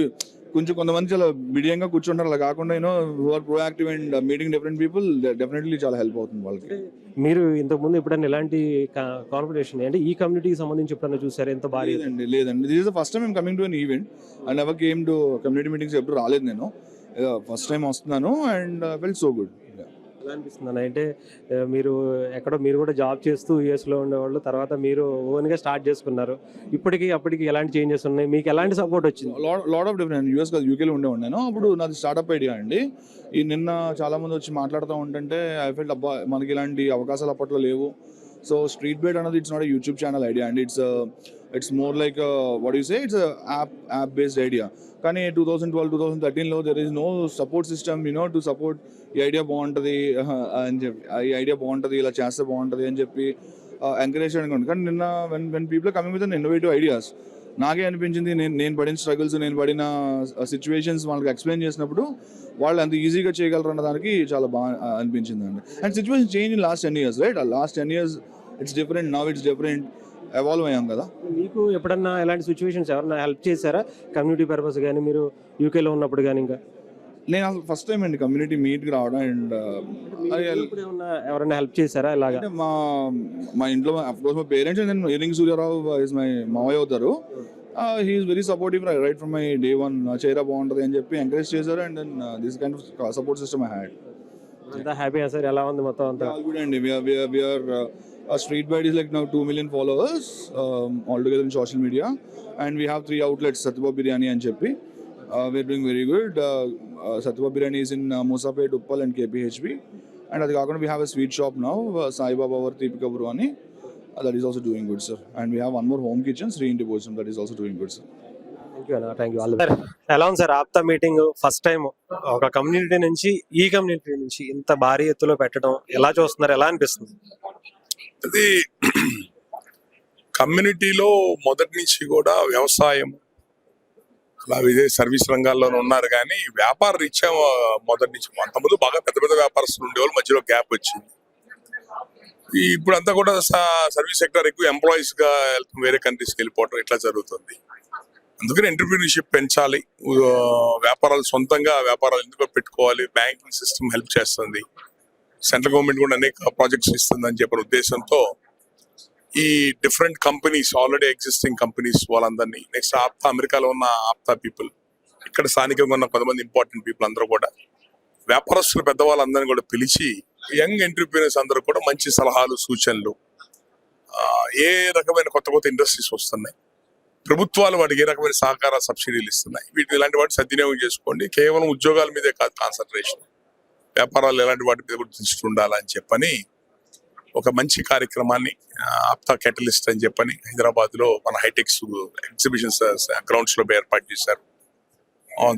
కొంతమంది చాలా బిడియంగా కూర్చుంటారు, అలా కాకుండా who are proactive and meeting different people, definitely చాలా హెల్ప్ అవుతుంది వాళ్ళకి. మీరు ఇంతకుముందు ఎప్పుడైనా ఇలాంటి కాన్ఫిడేషన్ అంటే ఈ కమ్యూనిటీకి సంబంధించి ఎప్పుడైనా చూసారు? ఎంత భారీ? లేదండి, this is the first time I'm coming to an event. And ever came to community meetings ఎప్పుడు రాలేదు నేను, ఫస్ట్ టైం వస్తున్నాను. And felt so good. ఎలా అనిపిస్తుంది అంటే మీరు మీరు కూడా జాబ్ చేస్తూ యూఎస్లో ఉండేవాళ్ళు, తర్వాత మీరు ఓన్గా స్టార్ట్ చేసుకున్నారు, అప్పటికి ఎలాంటి చేంజెస్ ఉన్నాయి, మీకు ఎలాంటి సపోర్ట్ వచ్చింది? Lot of different. యూఎస్ కాదు, యూకేలో ఉండేవాడిను. అప్పుడు నాది స్టార్ట్అప్ ఐడియా అండి. ఈ నిన్న చాలా మంది వచ్చి మాట్లాడుతూ ఉంటుంటే ఐ ఫెల్ట్ అబ్బా మనకి ఇలాంటి అవకాశాలు అప్పట్లో లేవు. సో స్ట్రీట్ బైట్ అనేది it's not a YouTube channel idea అండి, it's more like what you say, it's app based idea. కానీ 2012-2013లో there is no support system to support ఈ ఐడియా బాగుంటుంది అని చెప్పి, ఈ ఐడియా బాగుంటుంది, ఇలా చేస్తే బాగుంటుంది అని చెప్పి ఎంకరేజ్ చేయడం ఉంది. కానీ నిన్న when people coming with innovative ideas, నాకే అనిపించింది నేను పడిన స్ట్రగుల్స్, నేను పడిన సిచ్యువేషన్స్ వాళ్ళకి ఎక్స్ప్లెయిన్ చేసినప్పుడు వాళ్ళు అంత ఈజీగా చేయగలరు అన్న దానికి చాలా బాగా అనిపించింది అండి. And situation change in last 10 years, right? Last 10 years it's different, now it's different, evolve అయ్యాం కదా. మీకు ఎప్పుడన్నా ఎలాంటి సిచ్యువేషన్స్ ఎవరన్నా హెల్ప్ చేశారా కమ్యూనిటీ పర్పస్ కానీ, మీరు యూకేలో ఉన్నప్పుడు కానీ? ఇంకా నేను అసలు ఫస్ట్ టైం అండి కమ్యూనిటీ మీట్కి రావడం. అండ్ ఎవరైనా హెల్ప్ చేశారా ఇలాగా? మా ఇంట్లో అఫ్కోర్స్ మా పేరెంట్స్, అండ్ ఎరింగ్ సూర్యారావు ఇస్ మై మావయ్య అవుతారు. He is very supportive right from my day one. చైరా బాగుంటుంది అని చెప్పి ఎంకరేజ్ చేశారు. And then this kind of support system I had. అంతా హ్యాపీ సార్? ఎలా ఉంది మొత్తం అంతా? గుడ్ అండి. We are Street Bite is like now 2 million followers altogether in social media, and we have 3 outlets, Satyabab Biryani and Cheppi. We're doing very good. Satyabab Biryani is in Musapet, Uppal and KPHB, and అది కాకుండా we have a sweet shop now, Sai Baba or Deepika Burwani, that is also doing good, sir. And we have one more home kitchen, Sri Indi Bhojam, that is also doing good, sir. Thank you. ఎలా ఉంది sir APTA meeting? First time ఒక community నుంచి ఈ community నుంచి ఇంత భారీ ఎత్తులో పెట్టడం ఎలా చూస్తున్నారు, ఎలా అనిపిస్తుంది? అది కమ్యూనిటీలో మొదటి నుంచి కూడా వ్యవసాయం అలాగే సర్వీస్ రంగాల్లోనే ఉన్నారు, కానీ వ్యాపార రీత్యా మొదటి నుంచి అంతకుముందు బాగా పెద్ద పెద్ద వ్యాపారస్తులు ఉండేవాళ్ళు, మధ్యలో గ్యాప్ వచ్చింది. ఇప్పుడు అంతా కూడా సర్వీస్ సెక్టర్ ఎక్కువ ఎంప్లాయీస్ గా వేరే కంట్రీస్కి వెళ్ళిపోవడం ఇట్లా జరుగుతుంది. అందుకని ఎంటర్ప్రీనర్షిప్ పెంచాలి, వ్యాపారాలు సొంతంగా వ్యాపారాలు ఎందుకు పెట్టుకోవాలి, బ్యాంకింగ్ సిస్టమ్ హెల్ప్ చేస్తుంది, సెంట్రల్ గవర్నమెంట్ కూడా అనేక ప్రాజెక్ట్స్ ఇస్తుంది అని చెప్పిన ఉద్దేశంతో ఈ different companies, already existing companies వాళ్ళందరినీ, నెక్స్ట్ ఆప్తా అమెరికాలో ఉన్న ఆప్తా పీపుల్, ఇక్కడ స్థానికంగా ఉన్న కొంతమంది ఇంపార్టెంట్ పీపుల్ అందరూ కూడా, వ్యాపారస్తుల పెద్దవాళ్ళందరినీ కూడా పిలిచి యంగ్ ఎంటర్ప్రీనర్స్ అందరూ కూడా మంచి సలహాలు, సూచనలు, ఏ రకమైన కొత్త కొత్త ఇండస్ట్రీస్ వస్తున్నాయి, ప్రభుత్వాలు వాటికి ఏ రకమైన సహకార సబ్సిడీలు ఇస్తున్నాయి. ఇలాంటి వాటి సద్వినియోగం చేసుకోండి. కేవలం ఉద్యోగాల మీదే కాదు కాన్సన్ట్రేషన్, వ్యాపారాలు ఎలాంటి వాటి మీద కూడా దృష్టి ఉండాలని చెప్పని ఒక మంచి కార్యక్రమాన్ని ఆప్తా కెటలిస్ట్ అని చెప్పని హైదరాబాద్ లో మన హైటెక్స్ ఎగ్జిబిషన్స్ గ్రౌండ్స్ లో ఏర్పాటు చేశారు.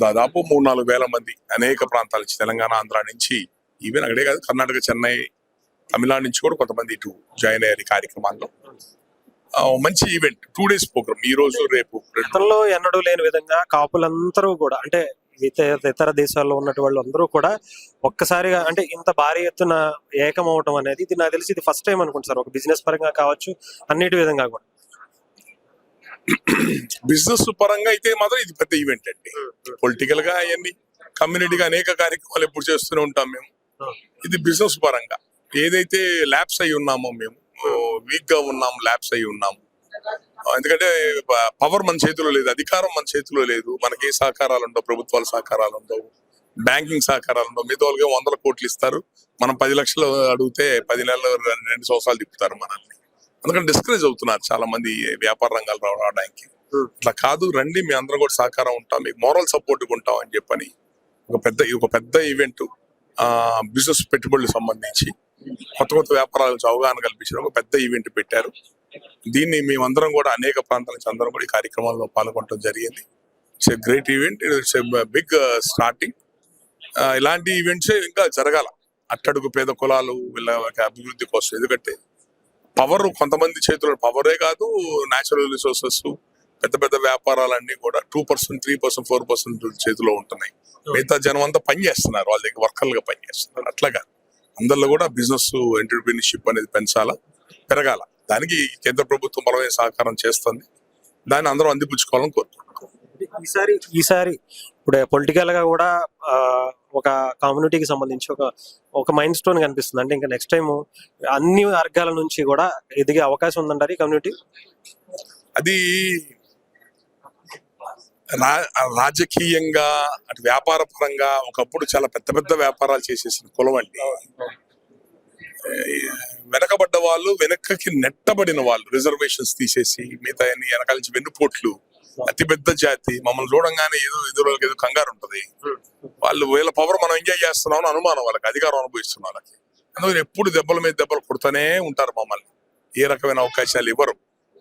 దాదాపు 3-4 వేల మంది అనేక ప్రాంతాల నుంచి, తెలంగాణ, ఆంధ్ర నుంచి, ఈవెన్ అక్కడే కాదు కర్ణాటక, చెన్నై, తమిళనాడు నుంచి కూడా కొంతమంది ఇటు జాయిన్ అయ్యారు ఈ కార్యక్రమాల్లో. మంచి ఈవెంట్, 2 days ప్రోగ్రామ్, ఈ రోజు రేపు. గతంలో ఎన్నడూ లేని విధంగా కాపులందరూ కూడా అంటే ఇతర దేశాల్లో ఉన్నటువంటి వాళ్ళు అందరూ కూడా ఒక్కసారిగా అంటే ఇంత భారీ ఎత్తున ఏకం అవటం అనేది ఇది నాకు తెలిసి ఇది ఫస్ట్ టైం అనుకుంటా సార్, ఒక బిజినెస్ పరంగా కావచ్చు, అన్నిటి విధంగా కూడా. బిజినెస్ పరంగా అయితే మాత్రం ఇది పెద్ద ఈవెంట్ అండి. పొలిటికల్ గా అవన్నీ కమ్యూనిటీగా అనేక కార్యక్రమాలు ఎప్పుడు చేస్తూనే ఉంటాం మేము. ఇది బిజినెస్ పరంగా ఏదైతే ల్యాబ్స్ అయి ఉన్నామో, మేము వీక్ గా ఉన్నాము, ల్యాబ్స్ అయి ఉన్నాము. ఎందుకంటే పవర్ మన చేతిలో లేదు, అధికారం మన చేతిలో లేదు. మనకి ఏ సహకారాలు ఉండవు, ప్రభుత్వాల సహకారాలు ఉండవు, బ్యాంకింగ్ సహకారాలు ఉండవు. మిగతా వాళ్ళకి 100 కోట్లు ఇస్తారు, మనం 10 లక్షలు అడిగితే 10 నెలలు 2 సంవత్సరాలు తిప్పుతారు మనల్ని. అందుకని డిస్కరేజ్ అవుతున్నారు చాలా మంది వ్యాపార రంగాలు రావడానికి. ఇట్లా కాదు, రండి, మీ అందరం కూడా సహకారం ఉంటాం, మీకు మోరల్ సపోర్ట్ ఉంటాం అని చెప్పని ఒక పెద్ద ఈవెంట్, బిజినెస్ పెట్టుబడులకు సంబంధించి కొత్త వ్యాపారాల నుంచి అవగాహన కల్పించడం ఒక పెద్ద ఈవెంట్ పెట్టారు. దీన్ని మేమందరం కూడా అనేక ప్రాంతాల నుంచి అందరం కూడా ఈ కార్యక్రమంలో పాల్గొనడం జరిగింది. It's a great event, it's a big starting. ఇలాంటి ఈవెంట్స్ ఇంకా జరగాల, అట్టడుగు పేద కులాలు వీళ్ళ అభివృద్ధి కోసం. ఎందుకంటే పవర్ కొంతమంది చేతుల్లో, పవరే కాదు, న్యాచురల్ రిసోర్సెస్, పెద్ద వ్యాపారాలన్నీ కూడా 2%, 3%, 4% చేతిలో ఉంటున్నాయి. మిగతా జనం అంతా పని చేస్తున్నారు, వాళ్ళ దగ్గర వర్కర్లుగా పని చేస్తున్నారు. అట్లాగా అందరిలో కూడా బిజినెస్ ఎంటర్‌ప్రెన్యూర్‌షిప్ అనేది పెరగాల. దానికి కేంద్ర ప్రభుత్వం బలమైన సహకారం చేస్తుంది. దాన్ని అందరం అందిపుచ్చుకోవాలని కోరుకుంటున్నాం. ఈసారి ఇప్పుడు పొలిటికల్ గా కూడా ఒక కమ్యూనిటీకి సంబంధించి ఒక మైండ్ స్టోన్ కనిపిస్తుంది. అంటే ఇంకా నెక్స్ట్ టైం అన్ని వర్గాల నుంచి కూడా ఎదిగే అవకాశం ఉందంటారు ఈ కమ్యూనిటీ. అది రాజకీయంగా, అటు వ్యాపార పరంగా ఒకప్పుడు చాలా పెద్ద వ్యాపారాలు చేసేసిన కులం అండి. వెనకబడ్డ వాళ్ళు, వెనక్కి నెట్టబడిన వాళ్ళు, రిజర్వేషన్స్ తీసేసి మిగతా వెనకాల నుంచి వెన్నుపోట్లు, అతిపెద్ద జాతి, మమ్మల్ని చూడంగానే ఏదో కంగారు ఉంటది. వాళ్ళు వీళ్ళ పవర్ మనం ఎంజాయ్ చేస్తున్నాం అని అనుమానం వాళ్ళకి, అధికారం అనుభవిస్తున్న వాళ్ళకి. అందువల్ల ఎప్పుడు దెబ్బల మీద దెబ్బలు కొడుతూనే ఉంటారు మమ్మల్ని, ఏ రకమైన అవకాశాలు ఇవ్వరు.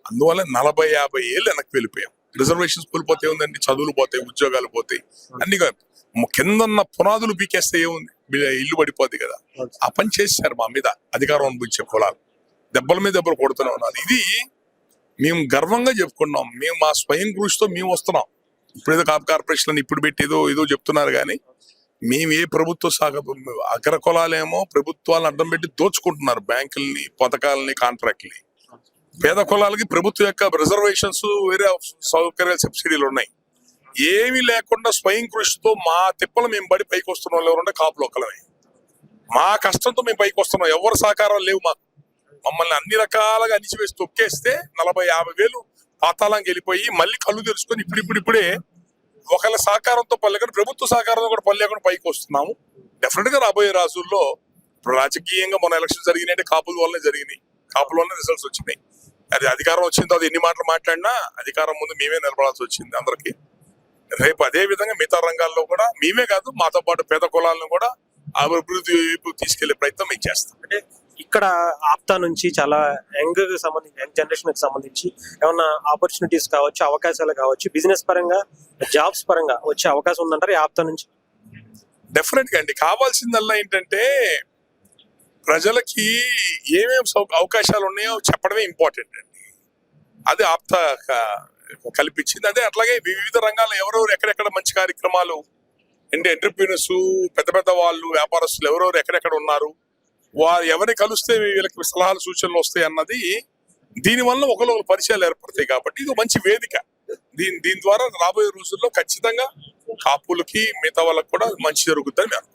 అందువల్ల 40-50 ఏళ్ళు వెనక్కి వెళ్ళిపోయాం. రిజర్వేషన్స్ కోల్పోతే ఉందండి, చదువులు పోతాయి, ఉద్యోగాలు పోతాయి, అన్ని కిందన్న పునాదులు పీకేస్తే ఏముంది, ఇల్లు పడిపోద్ది కదా. ఆ పని చేశారు మా మీద అధికారం అనుభవించే కులాలు, దెబ్బల మీద దెబ్బలు కొడుతూనే ఉన్నారు. ఇది మేము గర్వంగా చెప్పుకున్నాం. మేము మా స్వయం కృషితో మేము వస్తున్నాం. ఇప్పుడు కార్పొరేషన్ ఇప్పుడు పెట్టి ఏదో చెప్తున్నారు, కానీ మేము ఏ ప్రభుత్వ అగ్ర కులాలేమో ప్రభుత్వాలను అడ్డం పెట్టి దోచుకుంటున్నారు, బ్యాంకుల్ని, పథకాలని, కాంట్రాక్ట్ని. పేద కులాలకి ప్రభుత్వం యొక్క రిజర్వేషన్స్, వేరే సౌకర్యాలు, సబ్సిడీలు ఉన్నాయి. ఏమీ లేకుండా స్వయం కృషితో మా తిప్పలు మేము పడి పైకి వస్తున్నాం. ఎవరుంటే కాపులు ఒక్కలమే, మా కష్టంతో మేము పైకి వస్తున్నాం. ఎవరు సహకారాలు లేవు మాకు. మమ్మల్ని అన్ని రకాలుగా అణిచివేసి తొక్కేస్తే 40-50 వేలు పాతాళంకి వెళ్ళిపోయి మళ్ళీ కళ్ళు తెరుచుకొని ఇప్పుడే ఒకళ్ళ సహకారంతో పల్లెకుండా, ప్రభుత్వ సహకారంతో కూడా పల్లెకుండా పైకి వస్తున్నాము. డెఫినెట్ గా రాబోయే రోజుల్లో ఇప్పుడు రాజకీయంగా మన ఎలక్షన్ జరిగినాయంటే కాపుల వల్లనే జరిగినాయి, కాపుల వల్లనే రిజల్ట్స్ వచ్చినాయి. అది అధికారం వచ్చిందో అది ఎన్ని మాటలు మాట్లాడినా అధికారం ముందు మేమే నిలబడాల్సి వచ్చింది అందరికి. రేపు అదే విధంగా మిగతా రంగాల్లో కూడా మేమే కాదు, మాతో పాటు పేద కులాలను కూడా అభివృద్ధి వైపు తీసుకెళ్లే ప్రయత్నం మేము చేస్తాం. అంటే ఇక్కడ ఆప్తా నుంచి చాలా యంగ్ జనరేషన్ కి సంబంధించి ఏమన్నా ఆపర్చునిటీస్ కావచ్చు, అవకాశాలు కావచ్చు, బిజినెస్ పరంగా, జాబ్స్ పరంగా వచ్చే అవకాశం ఉందంటారు ఈ ఆప్తా నుంచి? డెఫినెట్ గా అండి. కావాల్సిందల్లా ఏంటంటే ప్రజలకి ఏమేమి అవకాశాలు ఉన్నాయో చెప్పడమే ఇంపార్టెంట్ అండి. అది ఆప్తా కల్పించింది. అదే అట్లాగే వివిధ రంగాల్లో ఎవరెవరు ఎక్కడెక్కడ మంచి కార్యక్రమాలు, ఎంటర్‌ప్రెన్యూర్స్, పెద్ద వాళ్ళు, వ్యాపారస్తులు ఎవరెవరు ఎక్కడెక్కడ ఉన్నారు, వారు ఎవరిని కలిస్తే వీళ్ళకి సలహాలు, సూచనలు వస్తాయి అన్నది, దీనివల్ల ఒకరు పరిచయాలు ఏర్పడతాయి. కాబట్టి ఇది మంచి వేదిక. దీని ద్వారా రాబోయే రోజుల్లో ఖచ్చితంగా కాపులకి, మిగతా వాళ్ళకి కూడా మంచి జరుగుతుందని మేము